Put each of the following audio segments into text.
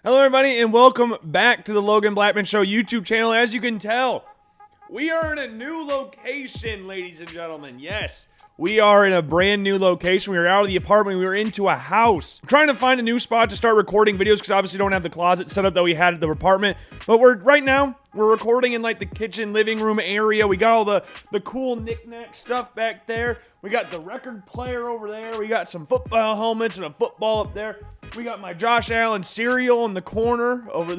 Hello everybody and welcome back to the Logan Blackman Show YouTube channel. As you can tell, we are in a new location, ladies and gentlemen. Yes, we are in a brand new location. We are out of the apartment. We are into a house. I'm trying to find a new spot to start recording videos because obviously don't have the closet set up that we had at the apartment. But right now, we're recording in like the kitchen, living room area. We got all the cool knick-knack stuff back there. We got the record player over there. We got some football helmets and a football up there. We got my Josh Allen cereal in the corner over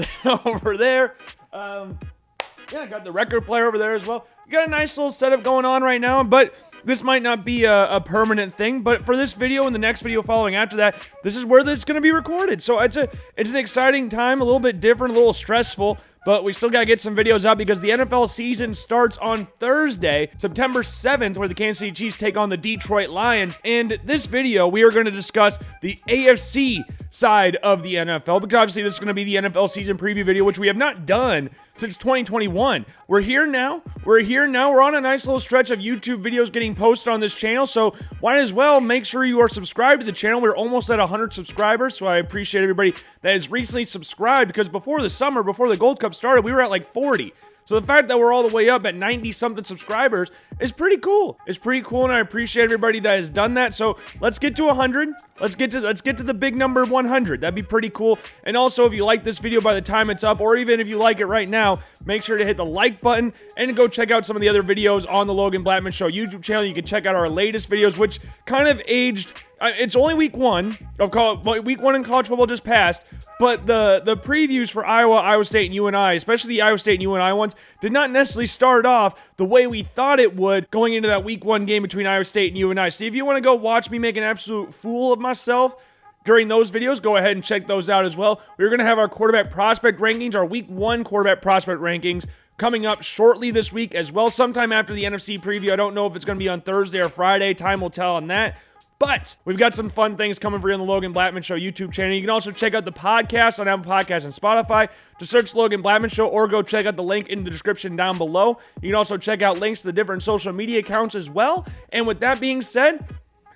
there. Yeah, I got the record player over there as well. We got a nice little setup going on right now, but this might not be a permanent thing. But for this video and the next video following after that, this is where it's going to be recorded. So it's an exciting time, a little bit different, a little stressful. But we still got to get some videos out because the NFL season starts on Thursday, September 7th, where the Kansas City Chiefs take on the Detroit Lions. And this video, we are going to discuss the AFC side of the NFL, because obviously this is going to be the NFL season preview video, which we have not done since 2021. We're here now. We're on a nice little stretch of YouTube videos getting posted on this channel, so why as well make sure you are subscribed to the channel. We're almost at 100 subscribers, so I appreciate everybody that has recently subscribed, because before the summer, before the Gold Cup started, we were at like 40. So the fact that we're all the way up at 90-something subscribers is pretty cool. It's pretty cool, and I appreciate everybody that has done that. So let's get to 100. Let's get to the big number of 100. That'd be pretty cool. And also, if you like this video by the time it's up, or even if you like it right now, make sure to hit the like button and go check out some of the other videos on the Logan Blackman Show YouTube channel. You can check out our latest videos, which kind of aged. It's only week one in college football just passed, but the previews for Iowa State, and UNI, especially the Iowa State and UNI ones, did not necessarily start off the way we thought it would going into that week one game between Iowa State and UNI. So if you want to go watch me make an absolute fool of myself during those videos, go ahead and check those out as well. We're going to have our quarterback prospect rankings, our week one quarterback prospect rankings, coming up shortly this week as well, sometime after the NFC preview. I don't know if it's going to be on Thursday or Friday. Time will tell on that. But we've got some fun things coming for you on the Logan Blackman Show YouTube channel. You can also check out the podcast on Apple Podcasts and Spotify. To search Logan Blackman Show, or go check out the link in the description down below. You can also check out links to the different social media accounts as well. And with that being said,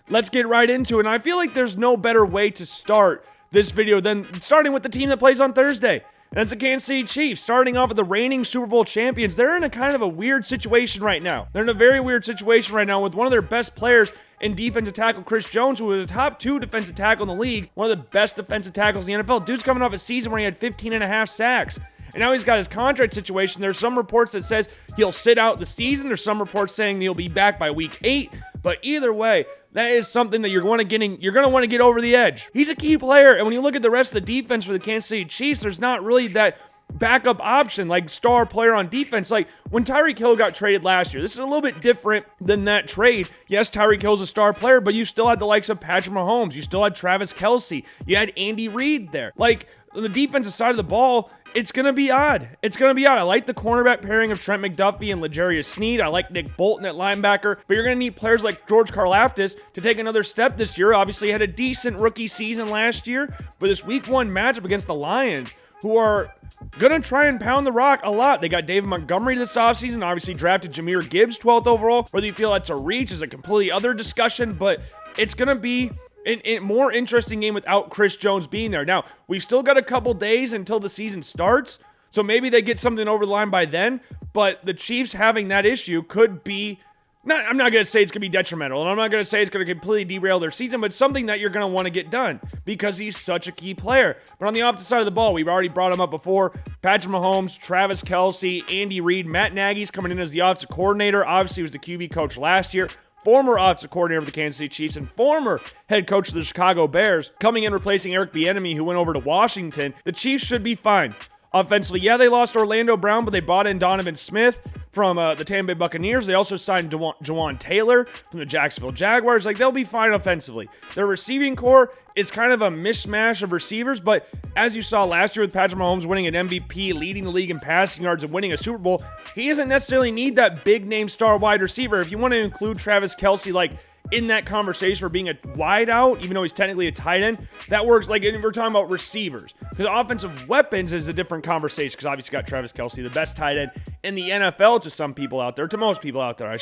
let's get right into it. And I feel like there's no better way to start this video than starting with the team that plays on Thursday. And it's the Kansas City Chiefs, starting off with the reigning Super Bowl champions. They're in a kind of a weird situation right now. They're in a very weird situation right now with one of their best players in defensive tackle Chris Jones, who is a top 2 defensive tackle in the league, one of the best defensive tackles in the NFL. Dude's coming off a season where he had 15.5 sacks. And now he's got his contract situation. There's some reports that says he'll sit out the season. There's some reports saying he'll be back by week 8. But either way, that is something that you're going to want to get over the edge. He's a key player, and when you look at the rest of the defense for the Kansas City Chiefs, there's not really that backup option, like star player on defense. Like when Tyreek Hill got traded last year, this is a little bit different than that trade. Yes, Tyreek Hill's a star player, but you still had the likes of Patrick Mahomes. You still had Travis Kelce. You had Andy Reid there. Like on the defensive side of the ball, it's going to be odd. I like the cornerback pairing of Trent McDuffie and L'Jarius Sneed. I like Nick Bolton at linebacker, but you're going to need players like George Karlaftis to take another step this year. Obviously, had a decent rookie season last year, but this week one matchup against the Lions, who are going to try and pound the rock a lot. They got David Montgomery this offseason, obviously drafted Jahmyr Gibbs 12th overall. Whether you feel that's a reach is a completely other discussion, but it's going to be a more interesting game without Chris Jones being there. Now, we've still got a couple days until the season starts, so maybe they get something over the line by then, but the Chiefs having that issue could be, I'm not going to say it's going to be detrimental, and I'm not going to say it's going to completely derail their season, but something that you're going to want to get done because he's such a key player. But on the opposite side of the ball, we've already brought him up before, Patrick Mahomes, Travis Kelce, Andy Reid, Matt Nagy's coming in as the offensive coordinator. Obviously, he was the QB coach last year. Former offensive coordinator of the Kansas City Chiefs and former head coach of the Chicago Bears, coming in replacing Eric Bieniemy, who went over to Washington. The Chiefs should be fine. Offensively, yeah, they lost Orlando Brown, but they bought in Donovan Smith from the Tampa Bay Buccaneers. They also signed Jawan Taylor from the Jacksonville Jaguars. Like, they'll be fine offensively. Their receiving core is kind of a mishmash of receivers, but as you saw last year with Patrick Mahomes winning an MVP, leading the league in passing yards, and winning a Super Bowl, he doesn't necessarily need that big-name star wide receiver. If you want to include Travis Kelce, like, in that conversation for being a wide out, even though he's technically a tight end. That works. Like, we're talking about receivers. Because offensive weapons is a different conversation, because obviously you got Travis Kelce, the best tight end in the NFL to some people out there, to most people out there,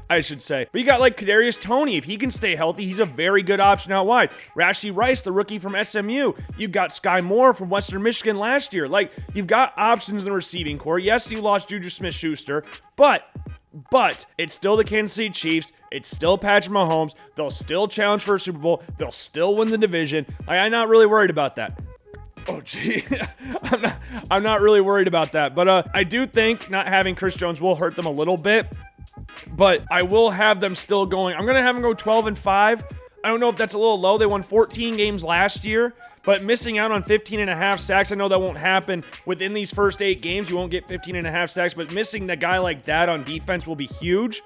I should say. But you got like Kadarius Toney. If he can stay healthy, he's a very good option out wide. Rashee Rice, the rookie from SMU. You've got Sky Moore from Western Michigan last year. Like, you've got options in the receiving core. Yes, you lost Juju Smith-Schuster, but it's still the Kansas City Chiefs. It's still Patrick Mahomes. They'll still challenge for a Super Bowl. They'll still win the division. I'm not really worried about that. Oh, gee. I'm not really worried about that. But I do think not having Chris Jones will hurt them a little bit. But I will have them still going. I'm going to have them go 12-5. I don't know if that's a little low. They won 14 games last year, but missing out on 15.5 sacks, I know that won't happen within these first 8 games. You won't get 15.5 sacks, but missing a guy like that on defense will be huge.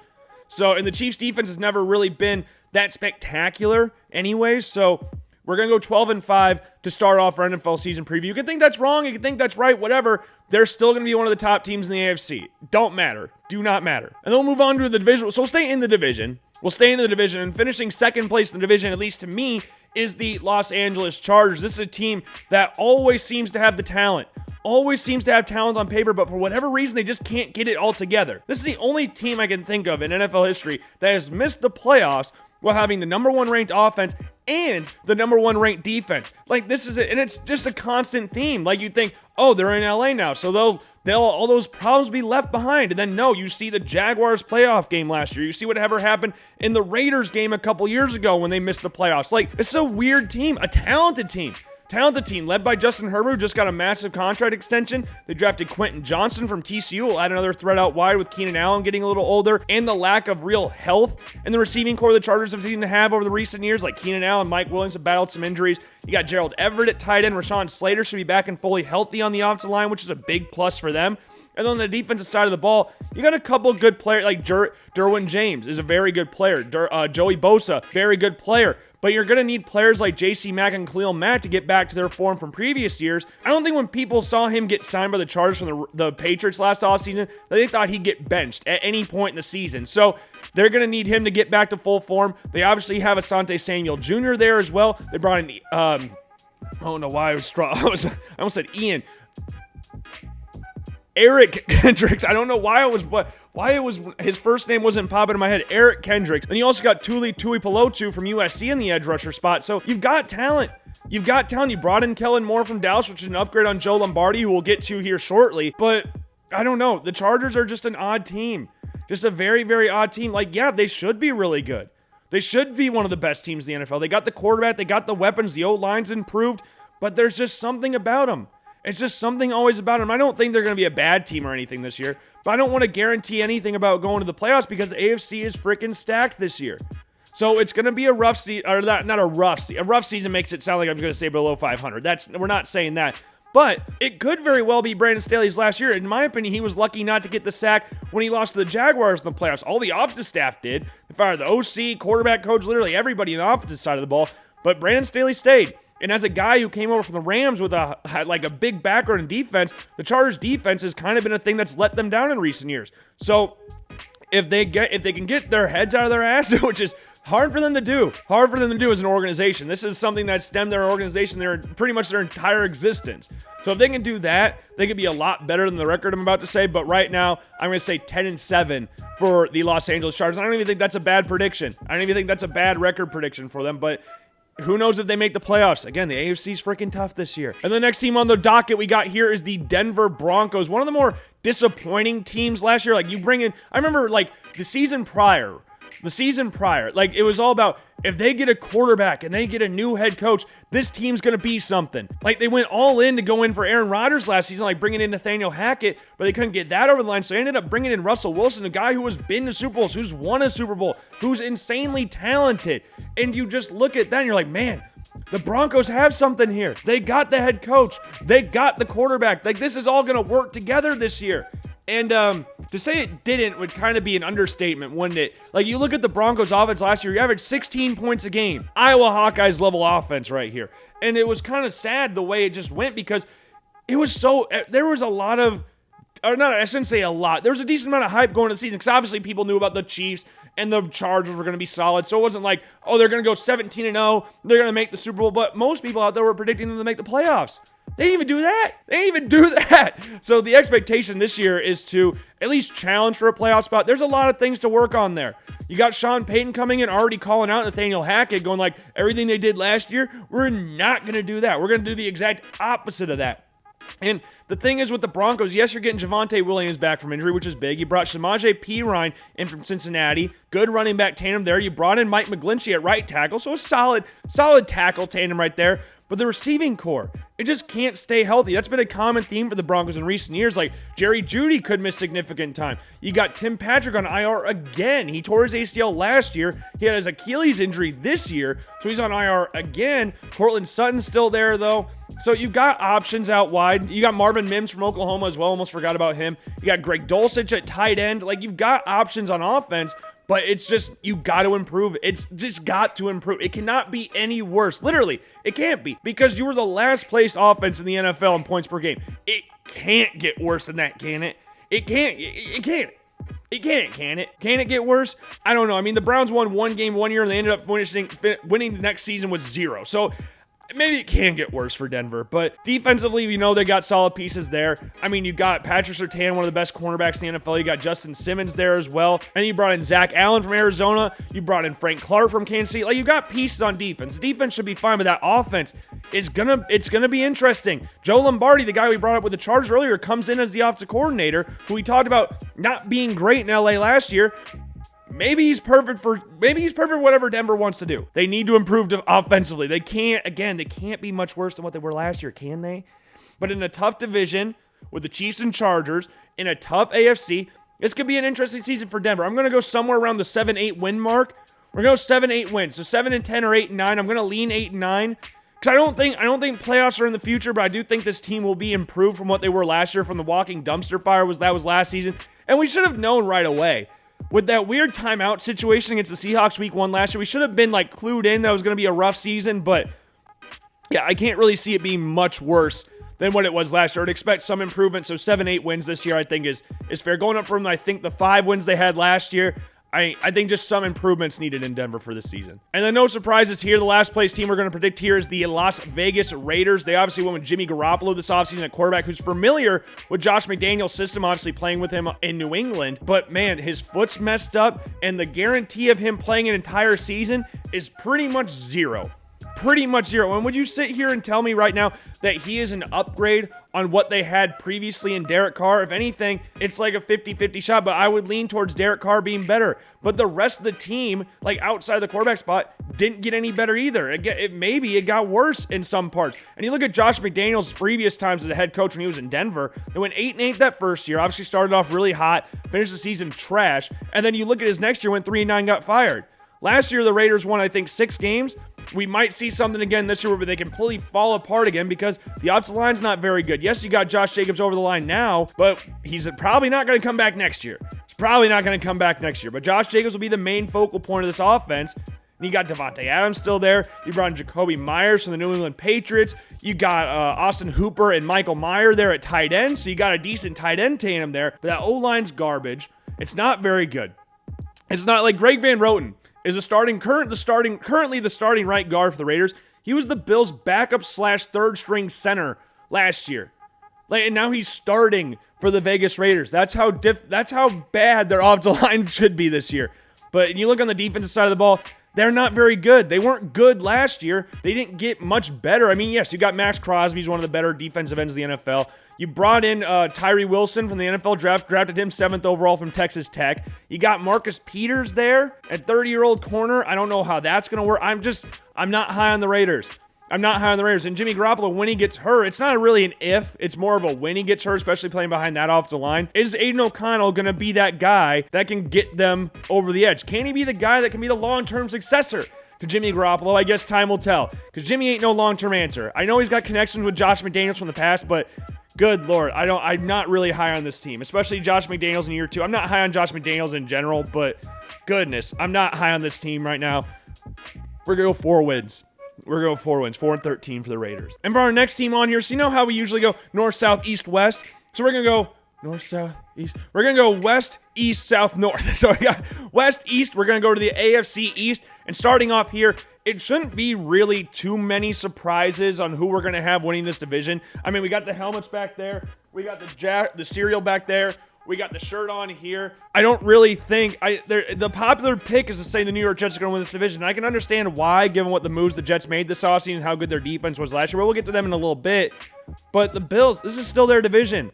So, and the Chiefs' defense has never really been that spectacular anyways, so we're going to go 12-5 to start off our NFL season preview. You can think that's wrong, you can think that's right, whatever. They're still going to be one of the top teams in the AFC. Don't matter. Do not matter. And then we'll move on to the division. So we'll stay in the division. We'll stay in the division, and finishing second place in the division, at least to me, is the Los Angeles Chargers. This is a team that always seems to have the talent. Always seems to have talent on paper, but for whatever reason, they just can't get it all together. This is the only team I can think of in NFL history that has missed the playoffs while having the number 1 ranked offense and the number 1 ranked defense. Like, this is it, and it's just a constant theme. Like, you think, oh, they're in LA now, so they'll all those problems be left behind. And then no, you see the Jaguars playoff game last year. You see whatever happened in the Raiders game a couple years ago when they missed the playoffs. Like, it's a weird team, a talented team. Talented team led by Justin Herbert, who just got a massive contract extension. They drafted Quentin Johnson from TCU. Will add another threat out wide with Keenan Allen getting a little older, and the lack of real health in the receiving core the Chargers have seemed to have over the recent years. Like Keenan Allen, Mike Williams have battled some injuries. You got Gerald Everett at tight end. Rashawn Slater should be back and fully healthy on the offensive line, which is a big plus for them. And then on the defensive side of the ball, you got a couple good players, like Derwin James is a very good player. Joey Bosa, very good player. But you're going to need players like J.C. Mack and Khalil Mack to get back to their form from previous years. I don't think when people saw him get signed by the Chargers from the Patriots last offseason, that they thought he'd get benched at any point in the season. So they're going to need him to get back to full form. They obviously have Asante Samuel Jr. there as well. They brought in, I don't know why I was strong. I almost said Ian. Eric Kendricks. I don't know why his first name wasn't popping in my head. Eric Kendricks. And you also got Tuli Tuipulotu from USC in the edge rusher spot. So you've got talent. You brought in Kellen Moore from Dallas, which is an upgrade on Joe Lombardi, who we'll get to here shortly. But I don't know. The Chargers are just an odd team. Just a very, very odd team. Like, yeah, they should be really good. They should be one of the best teams in the NFL. They got the quarterback. They got the weapons. The O-line's improved. But there's just something about them. It's just something always about them. I don't think they're going to be a bad team or anything this year, but I don't want to guarantee anything about going to the playoffs because the AFC is freaking stacked this year. So it's going to be a rough season, or not a rough season. A rough season makes it sound like I'm going to say below 500. We're not saying that. But it could very well be Brandon Staley's last year. In my opinion, he was lucky not to get the sack when he lost to the Jaguars in the playoffs. All the offensive staff did. They fired the OC, quarterback coach, literally everybody on the offensive side of the ball. But Brandon Staley stayed. And as a guy who came over from the Rams with a big background in defense, the Chargers defense has kind of been a thing that's let them down in recent years. So if they can get their heads out of their ass, which is hard for them to do as an organization. This is something that stemmed their organization pretty much their entire existence. So if they can do that, they could be a lot better than the record I'm about to say. But right now, I'm going to say 10-7 for the Los Angeles Chargers. I don't even think that's a bad prediction. I don't even think that's a bad record prediction for them. But who knows if they make the playoffs? Again, the AFC's freaking tough this year. And the next team on the docket we got here is the Denver Broncos. One of the more disappointing teams last year. Like, you bring in, I remember like the season prior, like it was all about if they get a quarterback and they get a new head coach, this team's going to be something. Like, they went all in to go in for Aaron Rodgers last season, like bringing in Nathaniel Hackett, but they couldn't get that over the line. So they ended up bringing in Russell Wilson, a guy who has been to Super Bowls, who's won a Super Bowl, who's insanely talented. And you just look at that and you're like, man, the Broncos have something here. They got the head coach. They got the quarterback. Like, this is all going to work together this year. And to say it didn't would kind of be an understatement, wouldn't it? Like, you look at the Broncos offense last year, you averaged 16 points a game. Iowa Hawkeyes level offense right here. And it was kind of sad the way it just went because it was there was a lot of or not, I shouldn't say a lot. There was a decent amount of hype going into the season because obviously people knew about the Chiefs and the Chargers were going to be solid. So it wasn't like, oh, they're going to go 17-0, they're going to make the Super Bowl. But most people out there were predicting them to make the playoffs. They didn't even do that. They didn't even do that. So the expectation this year is to at least challenge for a playoff spot. There's a lot of things to work on there. You got Sean Payton coming in, already calling out Nathaniel Hackett, going like, everything they did last year, we're not going to do that. We're going to do the exact opposite of that. And the thing is with the Broncos, yes, you're getting Javonte Williams back from injury, which is big. You brought Samaje Perine in from Cincinnati. Good running back tandem there. You brought in Mike McGlinchey at right tackle. So a solid tackle tandem right there. But the receiving core, it just can't stay healthy. That's been a common theme for the Broncos in recent years. Like, Jerry Jeudy could miss significant time. You got Tim Patrick on IR again. He tore his ACL last year. He had his Achilles injury this year, so he's on IR again. Cortland Sutton's still there, though. So you've got options out wide. You got Marvin Mims from Oklahoma as well. Almost forgot about him. You got Greg Dulcich at tight end. Like, you've got options on offense. But it's just, you got to improve. It's just got to improve. It cannot be any worse. Literally, it can't be. Because you were the last place offense in the NFL in points per game. It can't get worse than that, can it? It can't. It can't. It can't, can it? Can it get worse? I don't know. I mean, the Browns won one game 1 year, and they ended up winning the next season with 0. So maybe it can get worse for Denver, but defensively, they got solid pieces there. I mean, you got Patrick Surtain, one of the best cornerbacks in the NFL. You got Justin Simmons there as well. And you brought in Zach Allen from Arizona. You brought in Frank Clark from Kansas City. Like, you got pieces on defense. The defense should be fine, but that offense is it's gonna be interesting. Joe Lombardi, the guy we brought up with the Chargers earlier, comes in as the offensive coordinator, who we talked about not being great in LA last year. Maybe he's perfect for whatever Denver wants to do. They need to improve offensively. They can't be much worse than what they were last year, can they? But in a tough division with the Chiefs and Chargers, in a tough AFC, this could be an interesting season for Denver. I'm going to go somewhere around the 7-8 win mark. We're going to go 7-8 wins. So 7-10 or 8-9. I'm going to lean 8-9. Because I don't think playoffs are in the future, but I do think this team will be improved from what they were last year from the walking dumpster fire that was last season. And we should have known right away. With that weird timeout situation against the Seahawks week 1 last year, we should have been clued in that it was going to be a rough season, but yeah, I can't really see it being much worse than what it was last year. I'd expect some improvement, so 7-8 wins this year I think is fair. Going up from, I think, the 5 wins they had last year, I think just some improvements needed in Denver for this season. And then no surprises here. The last place team we're going to predict here is the Las Vegas Raiders. They obviously went with Jimmy Garoppolo this offseason at quarterback, who's familiar with Josh McDaniels' system, obviously playing with him in New England. But man, his foot's messed up, and the guarantee of him playing an entire season is pretty much zero. Pretty much zero. And would you sit here and tell me right now that he is an upgrade on what they had previously in Derek Carr? If anything, it's like a 50-50 shot, but I would lean towards Derek Carr being better. But the rest of the team, outside of the quarterback spot, didn't get any better either. Maybe it got worse in some parts. And you look at Josh McDaniels' previous times as a head coach when he was in Denver. They went 8-8 that first year. Obviously started off really hot, finished the season trash. And then you look at his next year, went 3-9, got fired. Last year, the Raiders won, I think, 6 games. We might see something again this year where they completely fall apart again because the offensive line's not very good. Yes, you got Josh Jacobs over the line now, but he's probably not going to come back next year. But Josh Jacobs will be the main focal point of this offense. And you got Devontae Adams still there. You brought in Jacoby Myers from the New England Patriots. You got Austin Hooper and Michael Mayer there at tight end. So you got a decent tight end tandem there. But that O-line's garbage. It's not very good. It's not like Greg Van Roten is currently the starting right guard for the Raiders. He was the Bills' backup / third string center last year. And now he's starting for the Vegas Raiders. That's how bad their offensive line should be this year. But you look on the defensive side of the ball, they're not very good. They weren't good last year. They didn't get much better. I mean, yes, you got Max Crosby. He's one of the better defensive ends of the NFL. You brought in Tyree Wilson from the NFL draft, drafted him 7th overall from Texas Tech. You got Marcus Peters there at 30-year-old corner. I don't know how that's going to work. I'm not high on the Raiders. And Jimmy Garoppolo, when he gets hurt, it's not really an if. It's more of a when he gets hurt, especially playing behind that offensive line. Is Aiden O'Connell going to be that guy that can get them over the edge? Can he be the guy that can be the long-term successor to Jimmy Garoppolo? I guess time will tell, because Jimmy ain't no long-term answer. I know he's got connections with Josh McDaniels from the past, but good Lord, I'm not really high on this team, especially Josh McDaniels in year 2. I'm not high on Josh McDaniels in general, but goodness, I'm not high on this team right now. We're going to go 4 wins. 4-13 for the Raiders. And for our next team on here, so you know how we usually go north, south, east, west? So we're going to go North, south, east. We're going to go west, east, south, north. So we got west, east. We're going to go to the AFC East. And starting off here, it shouldn't be really too many surprises on who we're going to have winning this division. I mean, we got the helmets back there. We got the cereal back there. We got the shirt on here. I don't really think the popular pick is to say the New York Jets are going to win this division. I can understand why, given what the moves the Jets made this offseason and how good their defense was last year. But we'll get to them in a little bit. But the Bills, this is still their division.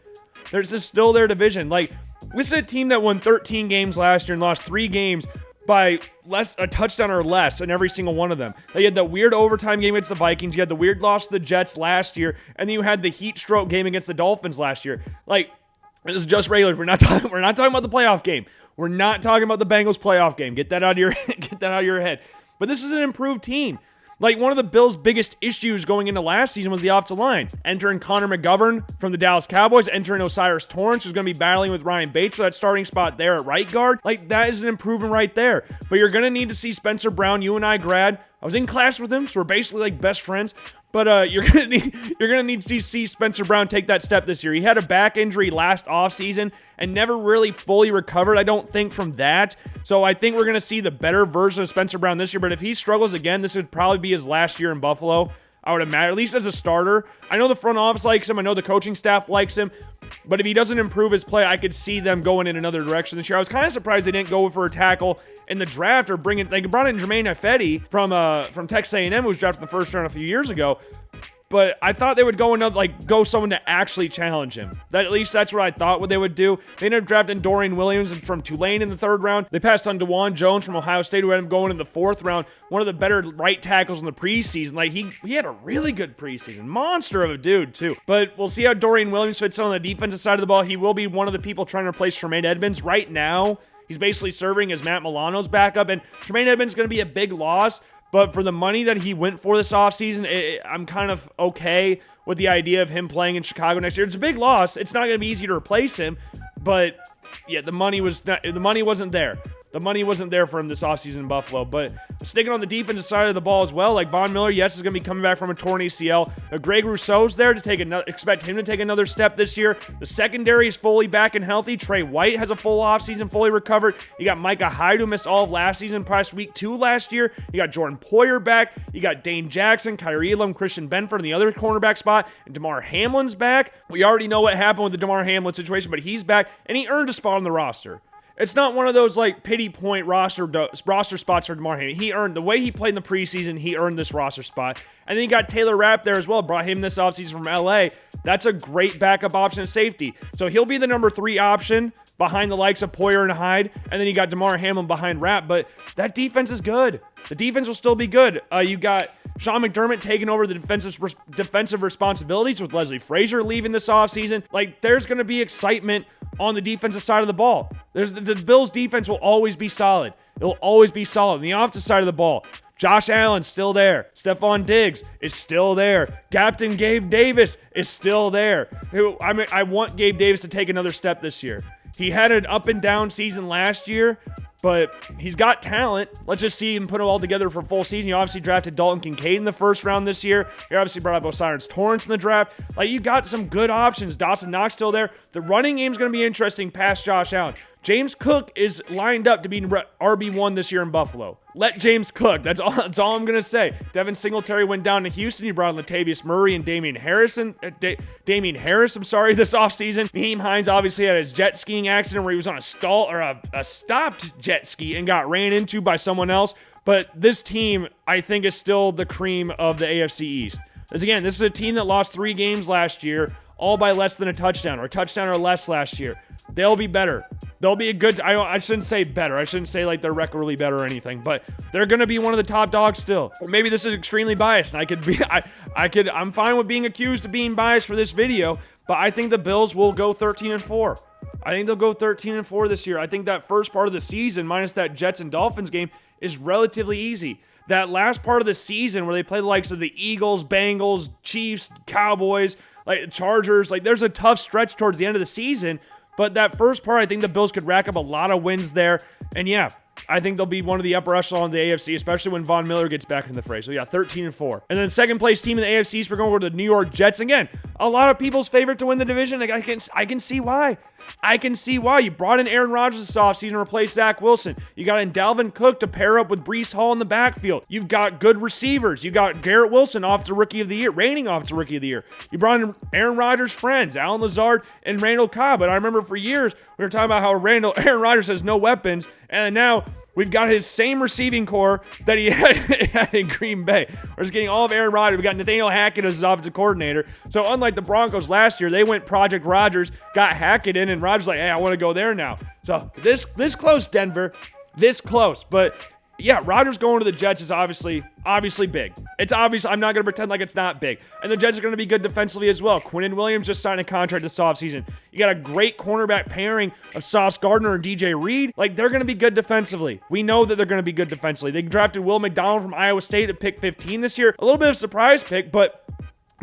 This is still their division. Like, this is a team that won 13 games last year and lost 3 games by a touchdown or less in every single one of them. They had that weird overtime game against the Vikings. You had the weird loss to the Jets last year, and then you had the heat stroke game against the Dolphins last year. Like, this is just regular. We're not talking about the playoff game. We're not talking about the Bengals playoff game. Get that out of your head. But this is an improved team. Like, one of the Bills' biggest issues going into last season was the offensive line. Entering Connor McGovern from the Dallas Cowboys, entering Osiris Torrance, who's going to be battling with Ryan Bates for that starting spot there at right guard. Like, that is an improvement right there. But you're going to need to see Spencer Brown, you and I, grad. I was in class with him, so we're basically like best friends. But you're gonna need to see Spencer Brown take that step this year. He had a back injury last offseason and never really fully recovered, I don't think, from that. So I think we're gonna see the better version of Spencer Brown this year. But if he struggles again, this would probably be his last year in Buffalo, I would imagine, at least as a starter. I know the front office likes him. I know the coaching staff likes him. But if he doesn't improve his play, I could see them going in another direction this year. I was kind of surprised they didn't go for a tackle in the draft or they brought in Jermaine Ifedi from Texas A&M, who was drafted in the first round a few years ago. But I thought they would go someone to actually challenge him. At least that's what I thought what they would do. They ended up drafting Dorian Williams from Tulane in the 3rd round. They passed on DeJuan Jones from Ohio State, who ended up going in the 4th round. One of the better right tackles in the preseason. Like, he had a really good preseason. Monster of a dude, too. But we'll see how Dorian Williams fits on the defensive side of the ball. He will be one of the people trying to replace Tremaine Edmonds. Right now, he's basically serving as Matt Milano's backup. And Tremaine Edmonds is going to be a big loss. But for the money that he went for this offseason, I'm kind of okay with the idea of him playing in Chicago next year. It's a big loss. It's not going to be easy to replace him. But, yeah, the money wasn't there. The money wasn't there for him this offseason in Buffalo. But sticking on the defensive side of the ball as well, like Von Miller, yes, is going to be coming back from a torn ACL. Greg Rousseau's there to expect him to take another step this year. The secondary is fully back and healthy. Trey White has a full offseason, fully recovered. You got Micah Hyde, who missed all of last season, past week 2 last year. You got Jordan Poyer back. You got Dane Jackson, Kyrie Elam, Christian Benford in the other cornerback spot. And DeMar Hamlin's back. We already know what happened with the DeMar Hamlin situation, but he's back, and he earned a spot on the roster. It's not one of those like pity point roster spots for DeMar Hamlin. He earned, the way he played in the preseason, he earned this roster spot. And then you got Taylor Rapp there as well. Brought him this offseason from LA. That's a great backup option at safety. So he'll be the number 3 option behind the likes of Poyer and Hyde. And then you got DeMar Hamlin behind Rapp. But that defense is good. The defense will still be good. You got Sean McDermott taking over the defensive responsibilities with Leslie Frazier leaving this offseason. Like, there's going to be excitement on the defensive side of the ball. The Bills' defense will always be solid. It'll always be solid. On the offensive side of the ball, Josh Allen's still there. Stephon Diggs is still there. Captain Gabe Davis is still there. I want Gabe Davis to take another step this year. He had an up and down season last year, but he's got talent. Let's just see him put it all together for a full season. You obviously drafted Dalton Kincaid in the 1st round this year. You obviously brought up Osiris Torrance in the draft. Like, you got some good options. Dawson Knox still there. The running game's going to be interesting past Josh Allen. James Cook is lined up to be RB1 this year in Buffalo. Let James Cook. That's all I'm going to say. Devin Singletary went down to Houston. You brought in Latavius Murray and Damian Harris, this offseason. Naheem Hines obviously had his jet skiing accident where he was on a stopped jet ski and got ran into by someone else. But this team, I think, is still the cream of the AFC East. As again, this is a team that lost 3 games last year, all by less than a touchdown or less last year. They'll be better. They'll be a good, I shouldn't say better. I shouldn't say like their record will be better or anything, but they're going to be one of the top dogs still. Or maybe this is extremely biased, and I'm fine with being accused of being biased for this video, but I think the Bills will go 13-4. I think they'll go 13-4 this year. I think that first part of the season, minus that Jets and Dolphins game, is relatively easy. That last part of the season where they play the likes of the Eagles, Bengals, Chiefs, Cowboys, like Chargers, like there's a tough stretch towards the end of the season. But that first part, I think the Bills could rack up a lot of wins there. And yeah, I think they'll be one of the upper echelon of the AFC, especially when Von Miller gets back in the fray. So yeah, 13-4. And then second place team in the AFC is we're going to the New York Jets. Again, a lot of people's favorite to win the division. I can see why. I can see why. You brought in Aaron Rodgers this offseason to replace Zach Wilson. You got in Dalvin Cook to pair up with Breece Hall in the backfield. You've got good receivers. You got Garrett Wilson Offensive Rookie of the Year, reigning Offensive Rookie of the Year. You brought in Aaron Rodgers' friends, Allen Lazard and Randall Cobb. But I remember for years we were talking about how Aaron Rodgers has no weapons, and now we've got his same receiving core that he had in Green Bay. We're just getting all of Aaron Rodgers. We got Nathaniel Hackett as his offensive coordinator. So unlike the Broncos last year, they went Project Rodgers, got Hackett in, and Rodgers like, hey, I want to go there now. So this close, Denver. This close. But yeah, Rodgers going to the Jets is obviously big. It's obvious. I'm not going to pretend like it's not big. And the Jets are going to be good defensively as well. Quinnen Williams just signed a contract this offseason. You got a great cornerback pairing of Sauce Gardner and DJ Reed. Like, they're going to be good defensively. We know that they're going to be good defensively. They drafted Will McDonald from Iowa State at pick 15 this year. A little bit of a surprise pick, but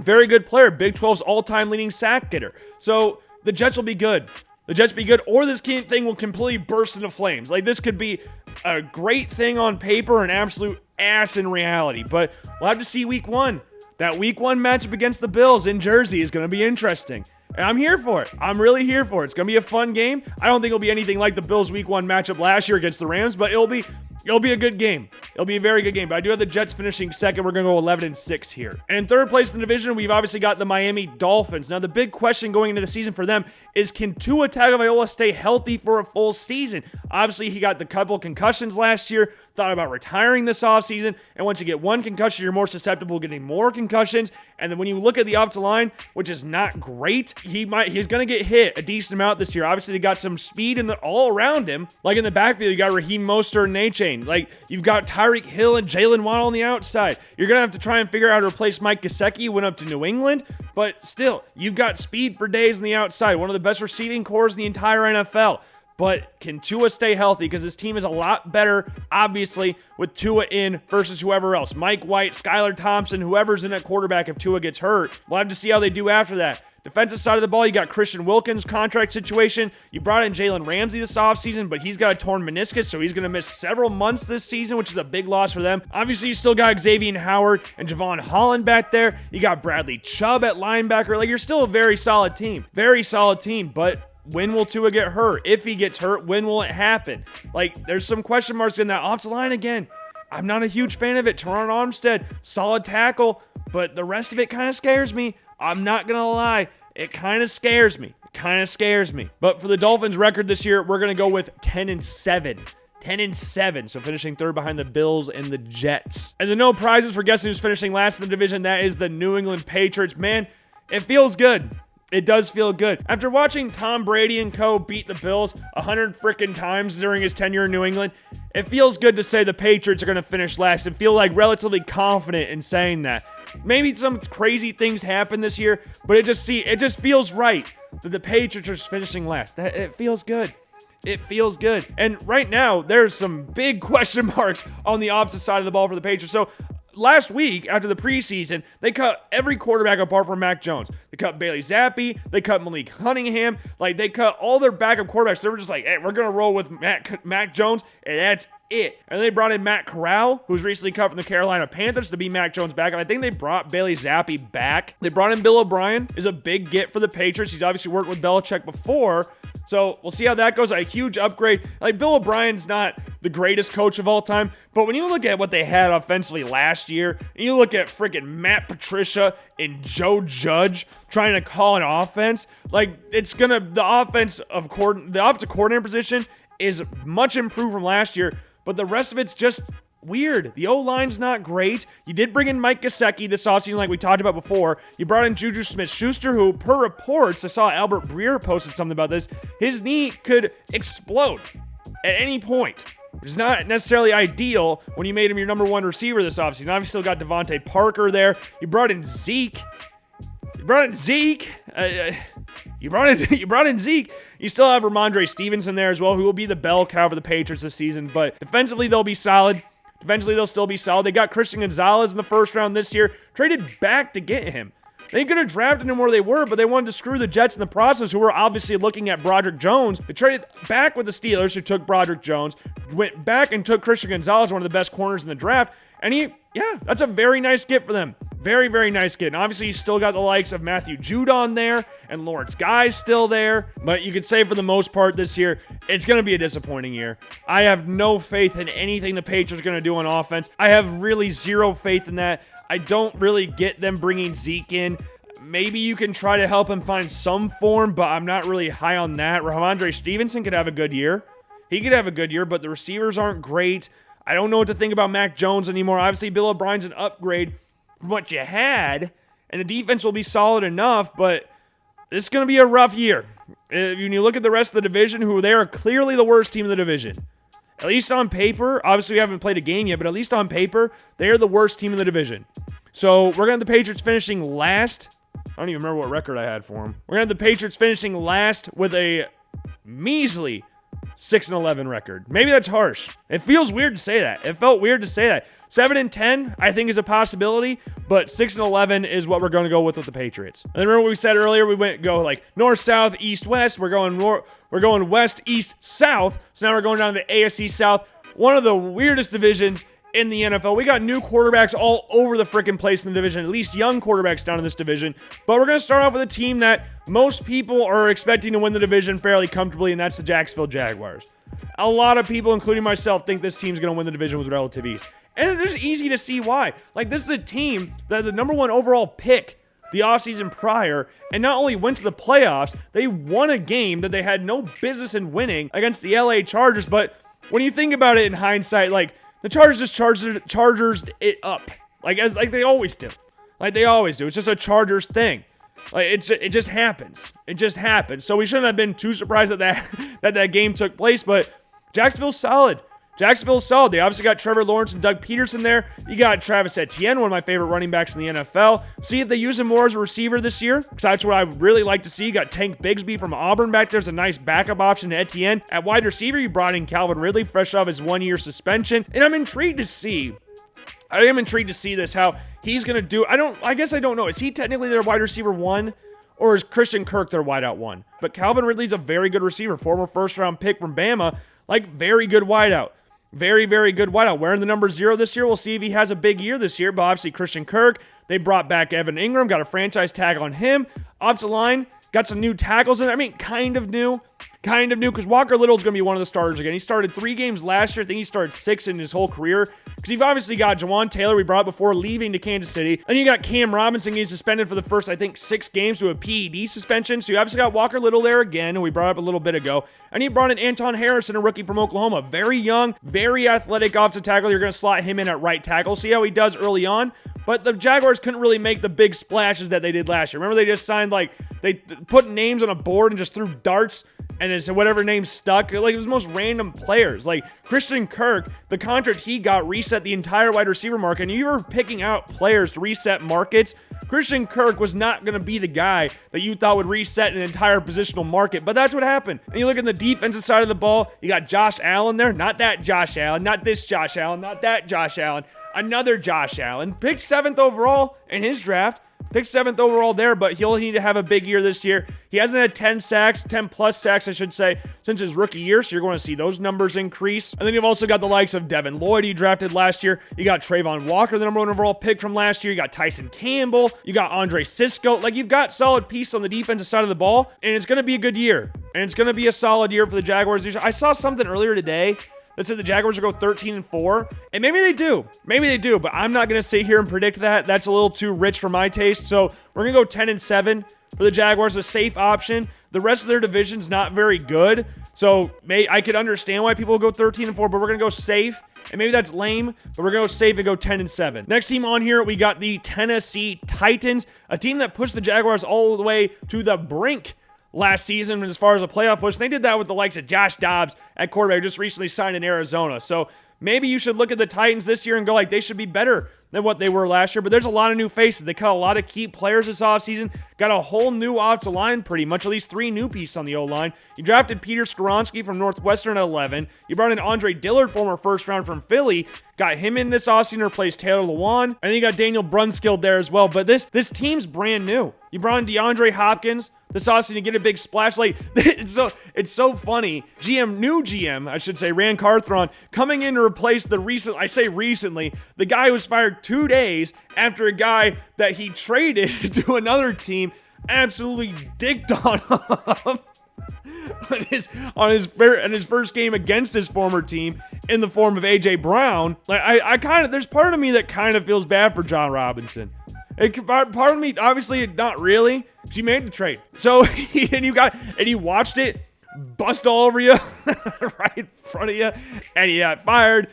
very good player. Big 12's all-time leading sack getter. So the Jets will be good. The Jets be good, or this thing will completely burst into flames. Like, this could be a great thing on paper, an absolute ass in reality. But we'll have to see week one. That week one matchup against the Bills in Jersey is going to be interesting. And I'm here for it. I'm really here for it. It's going to be a fun game. I don't think it'll be anything like the Bills week one matchup last year against the Rams, but it'll be a good game. It'll be a very good game. But I do have the Jets finishing second. We're going to go 11-6 here. And in third place in the division, we've obviously got the Miami Dolphins. Now, the big question going into the season for them is, can Tua Tagovailoa stay healthy for a full season? Obviously, he got the couple concussions last year, thought about retiring this offseason, and once you get one concussion, you're more susceptible to getting more concussions. And then when you look at the offensive line, which is not great, he's going to get hit a decent amount this year. Obviously, they got some speed all around him. Like in the backfield, you got Raheem Mostert and A-Chain. Like, you've got Tyreek Hill and Jalen Waddle on the outside. You're going to have to try and figure out how to replace Mike Gesicki, who went up to New England. But still, you've got speed for days on the outside. One of the best receiving cores in the entire NFL. But can Tua stay healthy? Because this team is a lot better, obviously, with Tua in versus whoever else. Mike White, Skylar Thompson, whoever's in at quarterback if Tua gets hurt. We'll have to see how they do after that. Defensive side of the ball, you got Christian Wilkins' contract situation. You brought in Jalen Ramsey this offseason, but he's got a torn meniscus, so he's going to miss several months this season, which is a big loss for them. Obviously, you still got Xavier Howard and Javon Holland back there. You got Bradley Chubb at linebacker. Like, you're still a very solid team. Very solid team, but when will Tua get hurt? If he gets hurt, when will it happen? Like, there's some question marks in that offensive line again. I'm not a huge fan of it. Teron Armstead, solid tackle, but the rest of it kind of scares me. I'm not going to lie. It kind of scares me. But for the Dolphins' record this year, we're going to go with 10-7. 10-7, so finishing third behind the Bills and the Jets. And the no prizes for guessing who's finishing last in the division, that is the New England Patriots. Man, it feels good. It does feel good. After watching Tom Brady and co. beat the Bills 100 frickin' times during his tenure in New England, it feels good to say the Patriots are going to finish last and feel like relatively confident in saying that. Maybe some crazy things happen this year, but it just feels right that the Patriots are finishing last. It feels good. It feels good. And right now, there's some big question marks on the opposite side of the ball for the Patriots. So last week, after the preseason, they cut every quarterback apart from Mac Jones. They cut Bailey Zappi. They cut Malik Cunningham. Like, they cut all their backup quarterbacks. They were just like, hey, we're going to roll with Mac Jones, and that's it. And they brought in Matt Corral, who's recently cut from the Carolina Panthers, to be Mac Jones' backup. I think they brought Bailey Zappi back. They brought in Bill O'Brien, is a big get for the Patriots. He's obviously worked with Belichick before, so we'll see how that goes. A huge upgrade. Like, Bill O'Brien's not the greatest coach of all time, but when you look at what they had offensively last year, and you look at freaking Matt Patricia and Joe Judge trying to call an offense, like, the offensive coordinator position is much improved from last year, but the rest of it's just weird. The O-line's not great. You did bring in Mike Gesicki this offseason like we talked about before. You brought in Juju Smith-Schuster, who, per reports, I saw Albert Breer posted something about this, his knee could explode at any point, which is not necessarily ideal when you made him your number one receiver this offseason. Now, you've still got Devontae Parker there. You brought in Zeke. You brought in Zeke. You still have Ramondre Stevenson there as well, who will be the bell cow for the Patriots this season. But defensively, they'll be solid. They got Christian Gonzalez in the first round this year. Traded back to get him. They could have drafted him where they were, but they wanted to screw the Jets in the process, who were obviously looking at Broderick Jones. They traded back with the Steelers, who took Broderick Jones, went back and took Christian Gonzalez, one of the best corners in the draft, and that's a very nice get for them. Very, very nice get. And obviously, you still got the likes of Matthew Judon there, and Lawrence Guy's still there. But you could say for the most part this year, it's going to be a disappointing year. I have no faith in anything the Patriots are going to do on offense. I have really zero faith in that. I don't really get them bringing Zeke in. Maybe you can try to help him find some form, but I'm not really high on that. Ramondre Stevenson could have a good year. He could have a good year, but the receivers aren't great. I don't know what to think about Mac Jones anymore. Obviously, Bill O'Brien's an upgrade from what you had, and the defense will be solid enough, but this is going to be a rough year. When you look at the rest of the division, who they are clearly the worst team in the division. At least on paper, obviously we haven't played a game yet, but at least on paper, they are the worst team in the division. So we're going to have the Patriots finishing last. I don't even remember what record I had for them. We're going to have the Patriots finishing last with a measly 6-11 record. Maybe that's harsh. It feels weird to say that. It felt weird to say that. 7-10, I think, is a possibility, but 6-11 is what we're going to go with the Patriots. And then remember what we said earlier? We go like north, south, east, west. We're going west, east, south. So now we're going down to the AFC South, one of the weirdest divisions in the NFL. We got new quarterbacks all over the freaking place in the division, at least young quarterbacks down in this division. But we're going to start off with a team that most people are expecting to win the division fairly comfortably, and that's the Jacksonville Jaguars. A lot of people, including myself, think this team's going to win the division with relative ease. And it's easy to see why. Like, this is a team that the number one overall pick the offseason prior, and not only went to the playoffs, they won a game that they had no business in winning against the LA Chargers. But when you think about it in hindsight, like, the Chargers just Chargers it up, like they always do. Like they always do. It's just a Chargers thing. Like it just happens. It just happens. So we shouldn't have been too surprised that game took place. But Jacksonville's solid. Jacksonville's solid. They obviously got Trevor Lawrence and Doug Peterson there. You got Travis Etienne, one of my favorite running backs in the NFL. See if they use him more as a receiver this year, because that's what I would really like to see. You got Tank Bigsby from Auburn back there. There's a nice backup option to Etienne. At wide receiver, you brought in Calvin Ridley, fresh off his 1-year suspension. And I'm intrigued to see. I am intrigued to see this, how he's going to do. I guess I don't know. Is he technically their wide receiver 1? Or is Christian Kirk their wideout 1? But Calvin Ridley's a very good receiver. Former first-round pick from Bama. Like, very good wideout. Very, very good wideout. Wearing the number 0 this year. We'll see if he has a big year this year. But obviously, Christian Kirk, they brought back Evan Ingram, got a franchise tag on him. Offensive line, got some new tackles in there. I mean, kind of new, because Walker Little's going to be one of the starters again. He started 3 games last year. I think he started 6 in his whole career, because you've obviously got Jawan Taylor, we brought before leaving to Kansas City. And you got Cam Robinson getting suspended for the first, I think, 6 games to a PED suspension. So you obviously got Walker Little there again, who we brought up a little bit ago. And you brought in Anton Harrison, a rookie from Oklahoma. Very young, very athletic offensive tackle. You're going to slot him in at right tackle. See how he does early on. But the Jaguars couldn't really make the big splashes that they did last year. Remember, they just signed, like, they put names on a board and just threw darts, and it's whatever name stuck. Like, it was the most random players. Like, Christian Kirk, the contract he got reset the entire wide receiver market. And you were picking out players to reset markets. Christian Kirk was not going to be the guy that you thought would reset an entire positional market. But that's what happened. And you look at the defensive side of the ball, you got Josh Allen there. Not that Josh Allen, not this Josh Allen, not that Josh Allen. Another Josh Allen. Picked 7th overall in his draft. Picked 7th overall there, but he'll need to have a big year this year. He hasn't had 10 plus sacks, I should say, since his rookie year, so you're going to see those numbers increase. And then you've also got the likes of Devin Lloyd, he drafted last year. You got Trayvon Walker, the number 1 overall pick from last year. You got Tyson Campbell. You got Andre Cisco. Like, you've got solid pieces on the defensive side of the ball, and it's going to be a good year. And it's going to be a solid year for the Jaguars. I saw something earlier today that said the Jaguars will go 13-4, and maybe they do, but I'm not going to sit here and predict that. That's a little too rich for my taste, so we're going to go 10-7 for the Jaguars, a safe option. The rest of their division's not very good, so I could understand why people will go 13-4, but we're going to go safe, and maybe that's lame, but we're going to go safe and go 10-7. Next team on here, we got the Tennessee Titans, a team that pushed the Jaguars all the way to the brink last season as far as a playoff push. They did that with the likes of Josh Dobbs at quarterback, just recently signed in Arizona. So maybe you should look at the Titans this year and go like, they should be better than what they were last year, but there's a lot of new faces. They cut a lot of key players this offseason, got a whole new offensive line pretty much, at least 3 new pieces on the O-line. You drafted Peter Skoronski from Northwestern at 11. You brought in Andre Dillard, former first round from Philly, got him in this offseason to replace Taylor Lewan, and then you got Daniel Brunskill there as well. But this team's brand new. You brought in DeAndre Hopkins this offseason to get a big splash. Like, it's so funny. New GM, I should say, Rand Carthron, coming in to replace recently, the guy who was fired 2 days after a guy that he traded to another team absolutely dicked on him on his first game against his former team in the form of AJ Brown. Like, there's part of me that kind of feels bad for John Robinson. Part of me, obviously, not really. She made the trade, so he watched it bust all over you right in front of you, and he got fired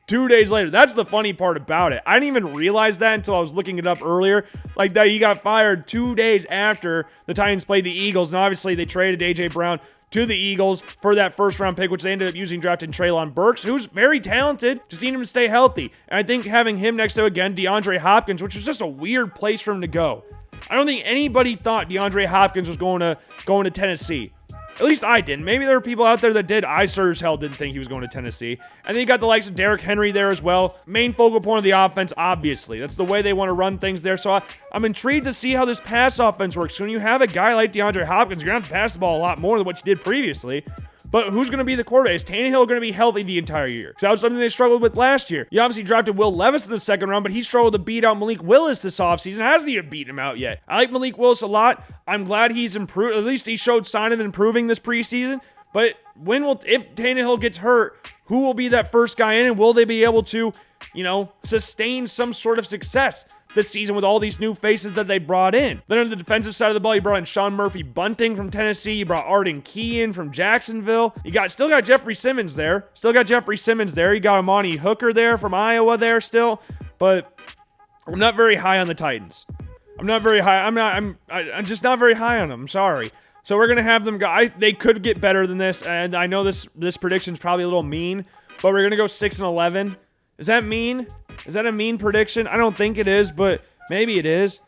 2 days later. That's the funny part about it. I didn't even realize that until I was looking it up earlier. Like, that he got fired 2 days after the Titans played the Eagles, and obviously they traded AJ Brown to the Eagles for that first-round pick, which they ended up using drafting Treylon Burks, who's very talented. Just need him to stay healthy. And I think having him next to, again, DeAndre Hopkins, which was just a weird place for him to go. I don't think anybody thought DeAndre Hopkins was going to Tennessee. At least I didn't. Maybe there were people out there that did. I sure as hell didn't think he was going to Tennessee. And then you got the likes of Derrick Henry there as well. Main focal point of the offense, obviously. That's the way they want to run things there. So I'm intrigued to see how this pass offense works. So when you have a guy like DeAndre Hopkins, you're going to have to pass the ball a lot more than what you did previously. But who's going to be the quarterback? Is Tannehill going to be healthy the entire year? Because that was something they struggled with last year. You obviously drafted Will Levis in the second round, but he struggled to beat out Malik Willis this offseason. Hasn't even beaten him out yet. I like Malik Willis a lot. I'm glad he's improved. At least he showed sign of improving this preseason. But if Tannehill gets hurt, who will be that first guy in, and will they be able to, sustain some sort of success this season with all these new faces that they brought in? Then on the defensive side of the ball, you brought in Sean Murphy-Bunting from Tennessee. You brought Arden Key in from Jacksonville. Still got Jeffrey Simmons there. You got Amani Hooker there from Iowa there still. But I'm not very high on the Titans. I'm just not very high on them. I'm sorry. So we're going to have them go. They could get better than this, and I know this prediction's probably a little mean, but we're going to go 6-11. Is that mean? Is that a mean prediction? I don't think it is, but maybe it is.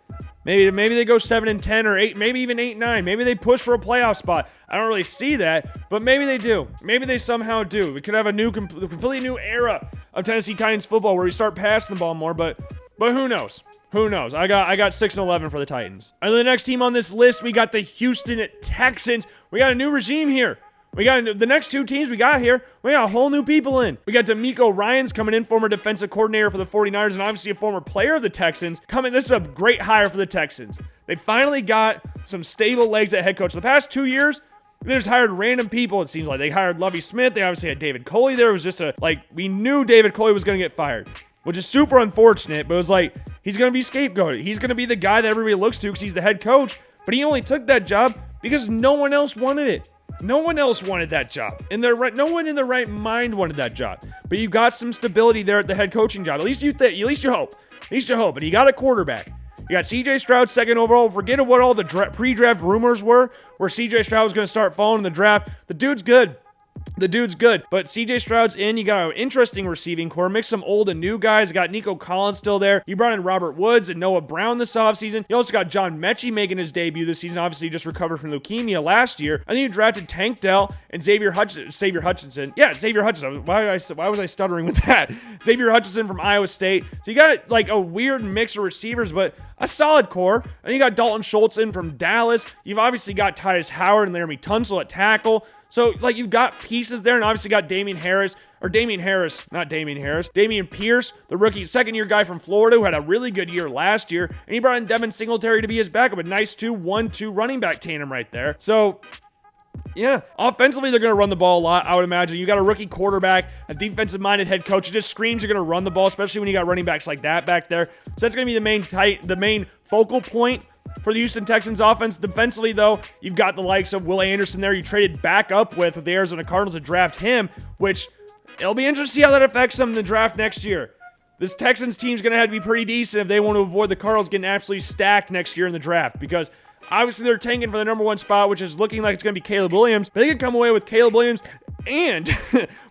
Maybe they go 7-10 or 8, maybe even 8-9. Maybe they push for a playoff spot. I don't really see that, but maybe they do. Maybe they somehow do. We could have a completely new era of Tennessee Titans football where we start passing the ball more, but who knows? Who knows? I got 6-11 for the Titans. And the next team on this list, we got the Houston Texans. We got a new regime here. We got the next 2 teams we got here. We got whole new people in. We got D'Amico Ryans coming in, former defensive coordinator for the 49ers, and obviously a former player of the Texans. This is a great hire for the Texans. They finally got some stable legs at head coach. The past 2 years, they just hired random people, it seems like. They hired Lovie Smith. They obviously had David Coley there. It was just we knew David Coley was going to get fired, which is super unfortunate, but it was like, he's going to be scapegoated. He's going to be the guy that everybody looks to because he's the head coach, but he only took that job because no one else wanted it. No one else wanted that job. No one in their right mind wanted that job. But you got some stability there at the head coaching job. At least you hope. And you got a quarterback. You got C.J. Stroud second overall. Forget what all the pre-draft rumors were, where C.J. Stroud was going to start falling in the draft. The dude's good. But C.J. Stroud's in. You got an interesting receiving core. Mix some old and new guys. You got Nico Collins still there. You brought in Robert Woods and Noah Brown this offseason. You also got John Mechie making his debut this season. Obviously, he just recovered from leukemia last year. And then you drafted Tank Dell and Xavier Hutchinson. Yeah, Xavier Hutchinson. Why was I stuttering with that? Xavier Hutchinson from Iowa State. So you got like a weird mix of receivers, but a solid core. And you got Dalton Schultz in from Dallas. You've obviously got Titus Howard and Laramie Tunsil at tackle. So, you've got pieces there, and obviously got Damian Pierce, the rookie, second-year guy from Florida who had a really good year last year, and he brought in Devin Singletary to be his backup, a nice 2-1-2 running back tandem right there. So, yeah, offensively, they're going to run the ball a lot, I would imagine. You got a rookie quarterback, a defensive-minded head coach. It just screams you're going to run the ball, especially when you got running backs like that back there. So that's going to be the main focal point for the Houston Texans offense. Defensively, though, you've got the likes of Will Anderson there. You traded back up with the Arizona Cardinals to draft him, which it'll be interesting to see how that affects them in the draft next year. This Texans team's going to have to be pretty decent if they want to avoid the Cardinals getting absolutely stacked next year in the draft, because obviously they're tanking for the number 1 spot, which is looking like it's going to be Caleb Williams, but they could come away with Caleb Williams and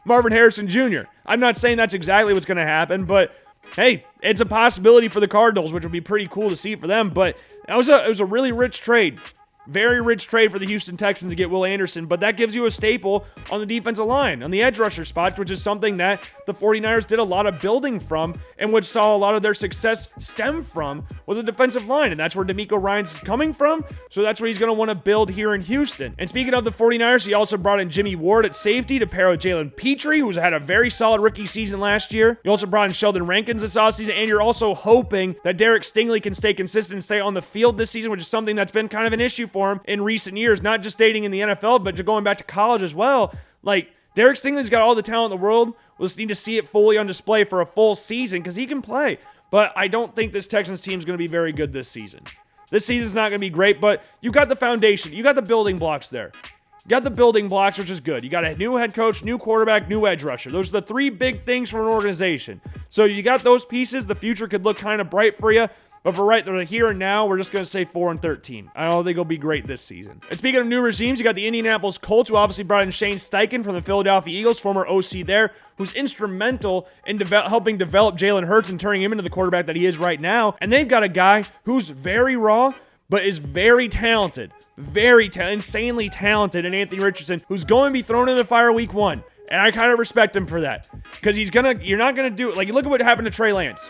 Marvin Harrison Jr. I'm not saying that's exactly what's going to happen, but hey, it's a possibility for the Cardinals, which would be pretty cool to see for them. But it was a really rich trade. Very rich trade for the Houston Texans to get Will Anderson, but that gives you a staple on the defensive line, on the edge rusher spots, which is something that the 49ers did a lot of building from and which saw a lot of their success stem from was a defensive line, and that's where DeMeco Ryans is coming from, so that's what he's going to want to build here in Houston. And speaking of the 49ers, he also brought in Jimmy Ward at safety to pair with Jalen Petrie, who's had a very solid rookie season last year. You also brought in Sheldon Rankins this offseason, and you're also hoping that Derek Stingley can stay consistent and stay on the field this season, which is something that's been kind of an issue for him in recent years, not just dating in the NFL, but going back to college as well. Like, Derek Stingley's got all the talent in the world. We'll just need to see it fully on display for a full season because he can play. But I don't think this Texans team is going to be very good this season. This season's not going to be great, but you got the foundation. You got the building blocks there. You got the building blocks, which is good. You got a new head coach, new quarterback, new edge rusher. Those are the three big things for an organization. So you got those pieces. The future could look kind of bright for you. But for right here and now, we're just going to say 4-13. I don't think it'll be great this season. And speaking of new regimes, you got the Indianapolis Colts, who obviously brought in Shane Steichen from the Philadelphia Eagles, former OC there, who's instrumental in helping develop Jalen Hurts and turning him into the quarterback that he is right now. And they've got a guy who's very raw, but is very talented. Insanely talented in Anthony Richardson, who's going to be thrown in the fire week 1. And I kind of respect him for that. Because you're not going to do it. Like, look at what happened to Trey Lance.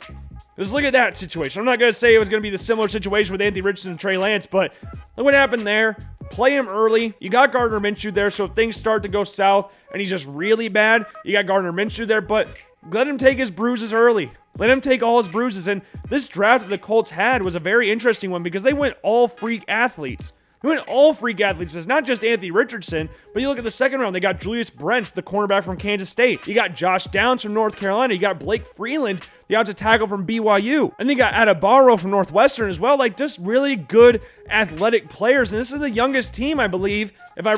Just look at that situation. I'm not going to say it was going to be the similar situation with Anthony Richardson and Trey Lance, but look what happened there. Play him early. You got Gardner Minshew there, so if things start to go south and he's just really bad, you got Gardner Minshew there, but let him take his bruises early. Let him take all his bruises. And this draft that the Colts had was a very interesting one because they went all freak athletes. It's not just Anthony Richardson, but you look at the second round, they got Julius Brents, the cornerback from Kansas State. You got Josh Downs from North Carolina. You got Blake Freeland, the outside tackle from BYU. And they got Adebaro from Northwestern as well. Like, just really good athletic players. And this is the youngest team, I believe. If I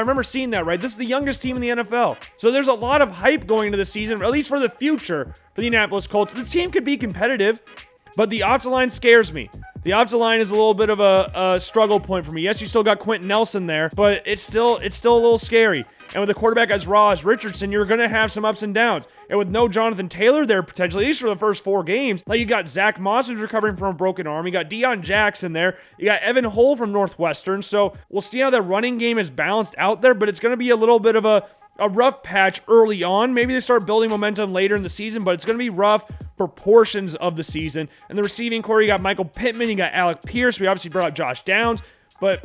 remember seeing that right, this is the youngest team in the NFL. So there's a lot of hype going into the season, at least for the future for the Indianapolis Colts. The team could be competitive, but the offensive line scares me. The offensive line is a little bit of a struggle point for me. Yes, you still got Quentin Nelson there, but it's still a little scary. And with a quarterback as raw as Richardson, you're going to have some ups and downs. And with no Jonathan Taylor there potentially, at least for the first 4 games, like you got Zach Moss, who's recovering from a broken arm. You got Deion Jackson there. You got Evan Hull from Northwestern. So we'll see how the running game is balanced out there, but it's going to be a little bit of a rough patch early on. Maybe they start building momentum later in the season, but it's going to be rough for portions of the season. And the receiving core, you got Michael Pittman, you got Alec Pierce. We obviously brought up Josh Downs, but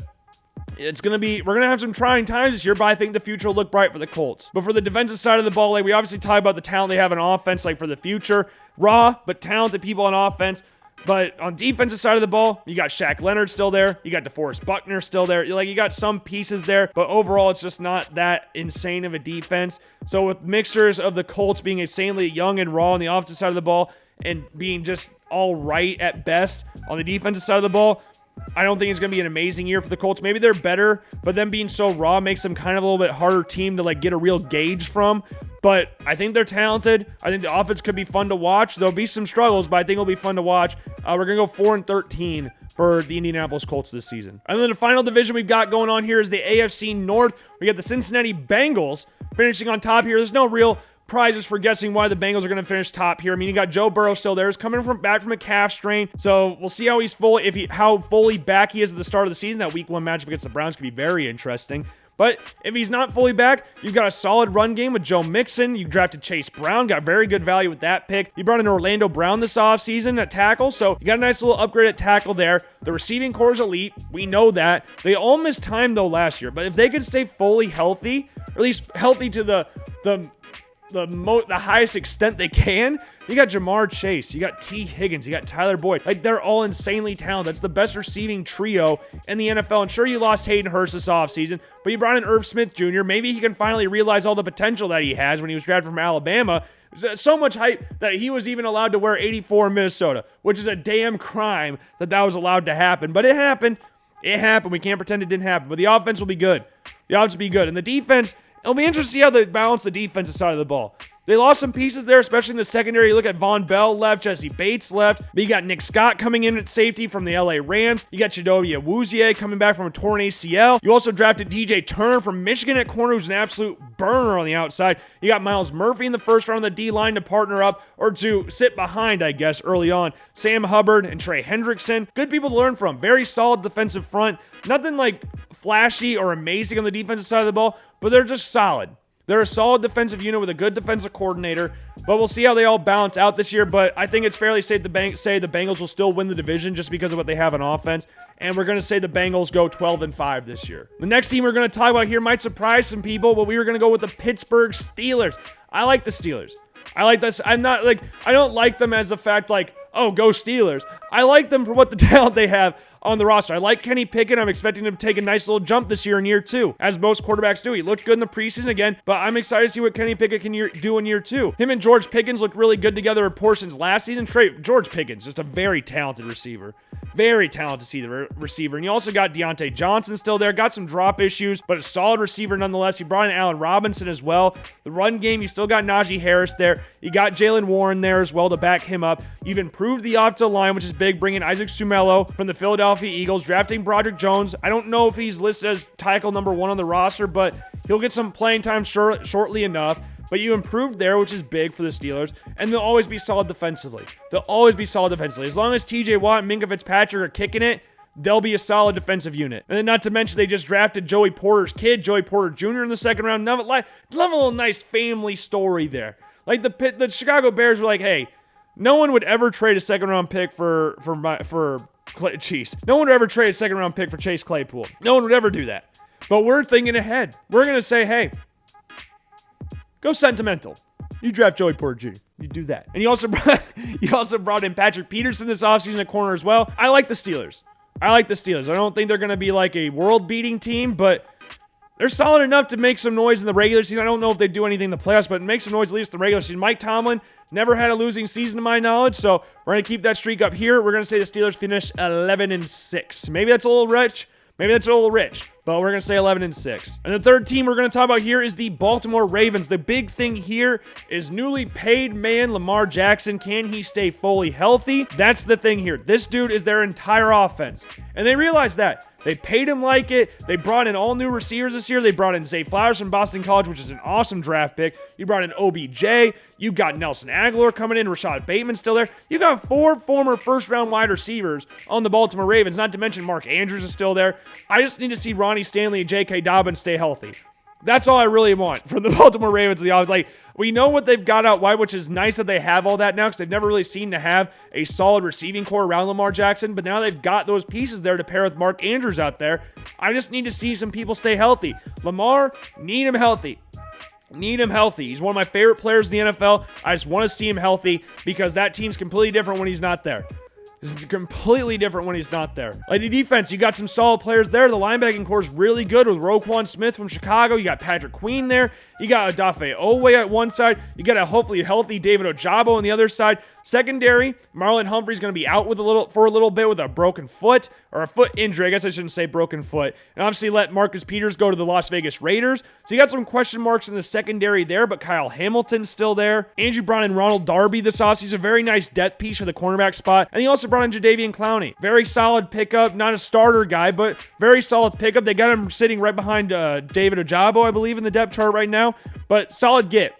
we're going to have some trying times this year, but I think the future will look bright for the Colts. But for the defensive side of the ball, like we obviously talk about the talent they have in offense, like for the future, raw, but talented people on offense. But on defensive side of the ball, you got Shaq Leonard still there. You got DeForest Buckner still there. Like, you got some pieces there, but overall, it's just not that insane of a defense. So with mixtures of the Colts being insanely young and raw on the offensive side of the ball and being just all right at best on the defensive side of the ball, I don't think it's going to be an amazing year for the Colts. Maybe they're better, but them being so raw makes them kind of a little bit harder team to like get a real gauge from. But I think they're talented. I think the offense could be fun to watch. There'll be some struggles, but I think it'll be fun to watch. We're going to go 4-13 for the Indianapolis Colts this season. And then the final division we've got going on here is the AFC North. We got the Cincinnati Bengals finishing on top here. There's no real prizes for guessing why the Bengals are going to finish top here. I mean, you got Joe Burrow still there. He's coming back from a calf strain, so we'll see how how fully back he is at the start of the season. That Week 1 matchup against the Browns could be very interesting. But if he's not fully back, you've got a solid run game with Joe Mixon. You drafted Chase Brown, got very good value with that pick. You brought in Orlando Brown this offseason at tackle, so you got a nice little upgrade at tackle there. The receiving core is elite. We know that. They all missed time, though, last year. But if they could stay fully healthy, or at least healthy to the highest extent they can, you got Jamar Chase, you got T. Higgins, you got Tyler Boyd. Like, they're all insanely talented. That's the best receiving trio in the NFL. And sure, you lost Hayden Hurst this offseason, but you brought in Irv Smith Jr. Maybe he can finally realize all the potential that he has when he was drafted from Alabama. So much hype that he was even allowed to wear 84 in Minnesota, which is a damn crime that was allowed to happen. But it happened. It happened. We can't pretend it didn't happen. But the offense will be good. And the defense, it'll be interesting to see how they balance the defensive side of the ball. They lost some pieces there, especially in the secondary. You look at Von Bell left, Jesse Bates left, but you got Nick Scott coming in at safety from the LA Rams. You got Chidobe Awuzie coming back from a torn ACL. You also drafted DJ Turner from Michigan at corner, who's an absolute burner on the outside. You got Miles Murphy in the first round of the D-line to partner up, or to sit behind, I guess, early on. Sam Hubbard and Trey Hendrickson. Good people to learn from. Very solid defensive front. Nothing like flashy or amazing on the defensive side of the ball, but they're just solid. They're a solid defensive unit with a good defensive coordinator, but we'll see how they all balance out this year. But I think it's fairly safe to say the Bengals will still win the division just because of what they have on offense, and we're going to say the Bengals go 12-5 this year. The next team we're going to talk about here might surprise some people, but we were going to go with the Pittsburgh Steelers. I like the Steelers. I like this. I don't like them as the fact oh, go Steelers. I like them for what the talent they have on the roster. I like Kenny Pickett. I'm expecting him to take a nice little jump this year in year 2, as most quarterbacks do. He looked good in the preseason again, but I'm excited to see what Kenny Pickett can do in year 2. Him and George Pickens looked really good together at portions last season. George Pickens, just a very talented receiver. Very talented receiver. And you also got Deontay Johnson still there. Got some drop issues, but a solid receiver nonetheless. You brought in Allen Robinson as well. The run game, you still got Najee Harris there. You got Jalen Warren there as well to back him up. You've improved the offensive line, which is big, bringing Isaac Sumelo from the Philadelphia Eagles, drafting Broderick Jones. I don't know if he's listed as tackle number 1 on the roster, but he'll get some playing time shortly enough. But you improved there, which is big for the Steelers, and they'll always be solid defensively. As long as TJ Watt and Minkah Fitzpatrick are kicking it, they'll be a solid defensive unit. And then not to mention they just drafted Joey Porter's kid, Joey Porter Jr. in the second round. Love a little nice family story there. Like the Chicago Bears were like, hey, no one would ever trade a second round pick for Chase Claypool. No one would ever do that. But we're thinking ahead. We're going to say, hey, go sentimental. You draft Joey Porter Jr. You do that. And you also brought in Patrick Peterson this offseason at corner as well. I like the Steelers. I don't think they're going to be like a world-beating team, but they're solid enough to make some noise in the regular season. I don't know if they do anything in the playoffs, but make some noise at least in the regular season. Mike Tomlin never had a losing season to my knowledge, so we're going to keep that streak up here. We're going to say the Steelers finish 11-6. Maybe that's a little rich. But we're going to say 11-6. And the third team we're going to talk about here is the Baltimore Ravens. The big thing here is newly paid man Lamar Jackson. Can he stay fully healthy? That's the thing here. This dude is their entire offense. And they realize that. They paid him like it. They brought in all new receivers this year. They brought in Zay Flowers from Boston College, which is an awesome draft pick. You brought in OBJ. You got Nelson Aguilar coming in. Rashad Bateman still there. You got 4 former first-round wide receivers on the Baltimore Ravens, not to mention Mark Andrews is still there. I just need to see Ronnie Stanley and J.K. Dobbins stay healthy. That's all I really want from the Baltimore Ravens. We know what they've got out wide, which is nice that they have all that now because they've never really seemed to have a solid receiving core around Lamar Jackson, but now they've got those pieces there to pair with Mark Andrews out there. I just need to see some people stay healthy. Lamar, need him healthy. He's one of my favorite players in the NFL. I just want to see him healthy because that team's completely different when he's not there. This is completely different when he's not there. Like the defense, you got some solid players there. The linebacking core is really good with Roquan Smith from Chicago. You got Patrick Queen there. You got Odafe Owe at one side. You got a hopefully healthy David Ojabo on the other side. Secondary, Marlon Humphrey's going to be out for a little bit with a broken foot or a foot injury. I guess I shouldn't say broken foot. And obviously let Marcus Peters go to the Las Vegas Raiders. So you got some question marks in the secondary there, but Kyle Hamilton's still there. Andrew Brown and Ronald Darby this offseason, a very nice depth piece for the cornerback spot. And he also brought in Jadeveon Clowney. Very solid pickup, not a starter guy, but very solid pickup. They got him sitting right behind David Ojabo, I believe, in the depth chart right now. But solid get.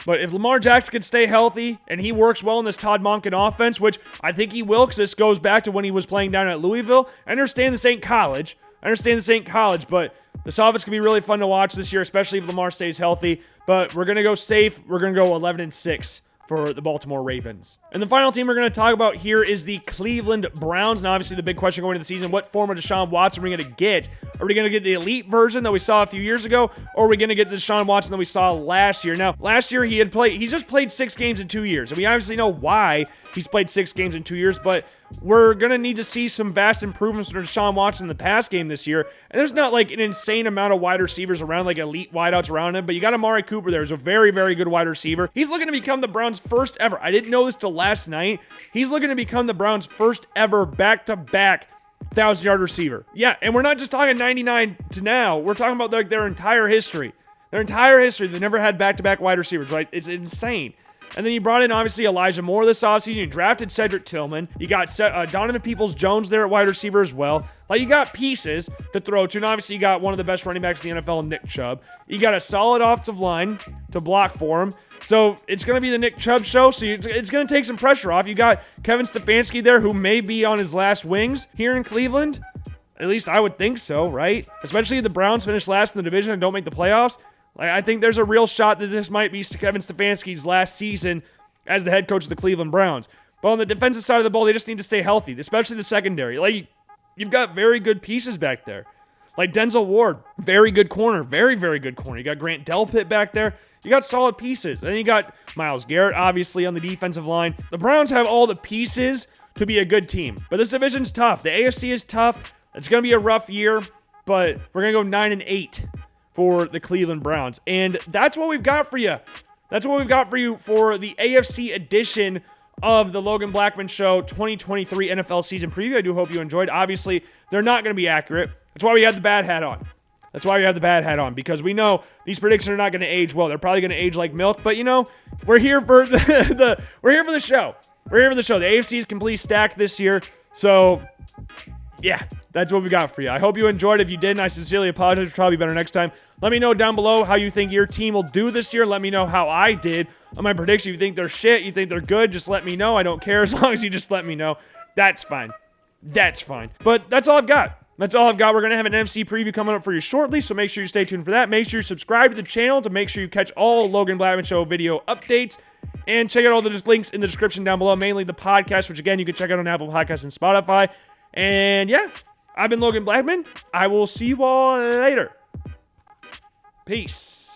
But if Lamar Jackson can stay healthy and he works well in this Todd Monken offense, which I think he will because this goes back to when he was playing down at Louisville. I understand this ain't college, but this offense can be really fun to watch this year, especially if Lamar stays healthy. But we're going to go safe. We're going to go 11-6 for the Baltimore Ravens. And the final team we're going to talk about here is the Cleveland Browns. And obviously the big question going into the season, what form of Deshaun Watson are we going to get? Are we going to get the elite version that we saw a few years ago? Or are we going to get the Deshaun Watson that we saw last year? Now, last year he's just played 6 games in 2 years. And we obviously know why he's played 6 games in 2 years, but we're going to need to see some vast improvements from Deshaun Watson in the pass game this year. And there's not like an insane amount of wide receivers around, like elite wideouts around him, but you got Amari Cooper there, who's a very, very good wide receiver. He's looking to become the Browns' first ever. I didn't know this till last night. He's looking to become the Browns' first ever back-to-back 1,000-yard receiver. Yeah, and we're not just talking 99 to now. We're talking about like their entire history. Their entire history, they've never had back-to-back wide receivers, right? It's insane. And then you brought in, obviously, Elijah Moore this offseason. You drafted Cedric Tillman. You got Donovan Peoples-Jones there at wide receiver as well. Like, you got pieces to throw to. And obviously, you got one of the best running backs in the NFL, Nick Chubb. You got a solid offensive line to block for him. So it's going to be the Nick Chubb show. So it's going to take some pressure off. You got Kevin Stefanski there, who may be on his last wings here in Cleveland. At least I would think so, right? Especially if the Browns finish last in the division and don't make the playoffs. Like, I think there's a real shot that this might be Kevin Stefanski's last season as the head coach of the Cleveland Browns. But on the defensive side of the ball, they just need to stay healthy, especially the secondary. Like, you've got very good pieces back there. Like Denzel Ward, very good corner, very, very good corner. You got Grant Delpit back there. You got solid pieces. And then you got Myles Garrett, obviously, on the defensive line. The Browns have all the pieces to be a good team. But this division's tough. The AFC is tough. It's going to be a rough year, but we're going to go 9-8 for the Cleveland Browns. And that's what we've got for you. That's what we've got for you for the AFC edition of the Logan Blackman Show 2023 NFL season preview. I do hope you enjoyed. Obviously, they're not going to be accurate. That's why we had the bad hat on. That's why we have the bad hat on, because we know these predictions are not going to age well. They're probably going to age like milk, but we're here for we're here for the show. We're here for the show. The AFC is completely stacked this year. So, yeah, that's what we got for you. I hope you enjoyed. If you didn't, I sincerely apologize. It'll probably be better next time. Let me know down below how you think your team will do this year. Let me know how I did on my prediction. You think they're shit? You think they're good? Just let me know. I don't care as long as you just let me know. That's fine. That's fine. But that's all I've got. That's all I've got. We're going to have an NFC preview coming up for you shortly, so make sure you stay tuned for that. Make sure you subscribe to the channel to make sure you catch all Logan Blackman Show video updates. And check out all the links in the description down below, mainly the podcast, which, again, you can check out on Apple Podcasts and Spotify. And, yeah, I've been Logan Blackman. I will see you all later. Peace.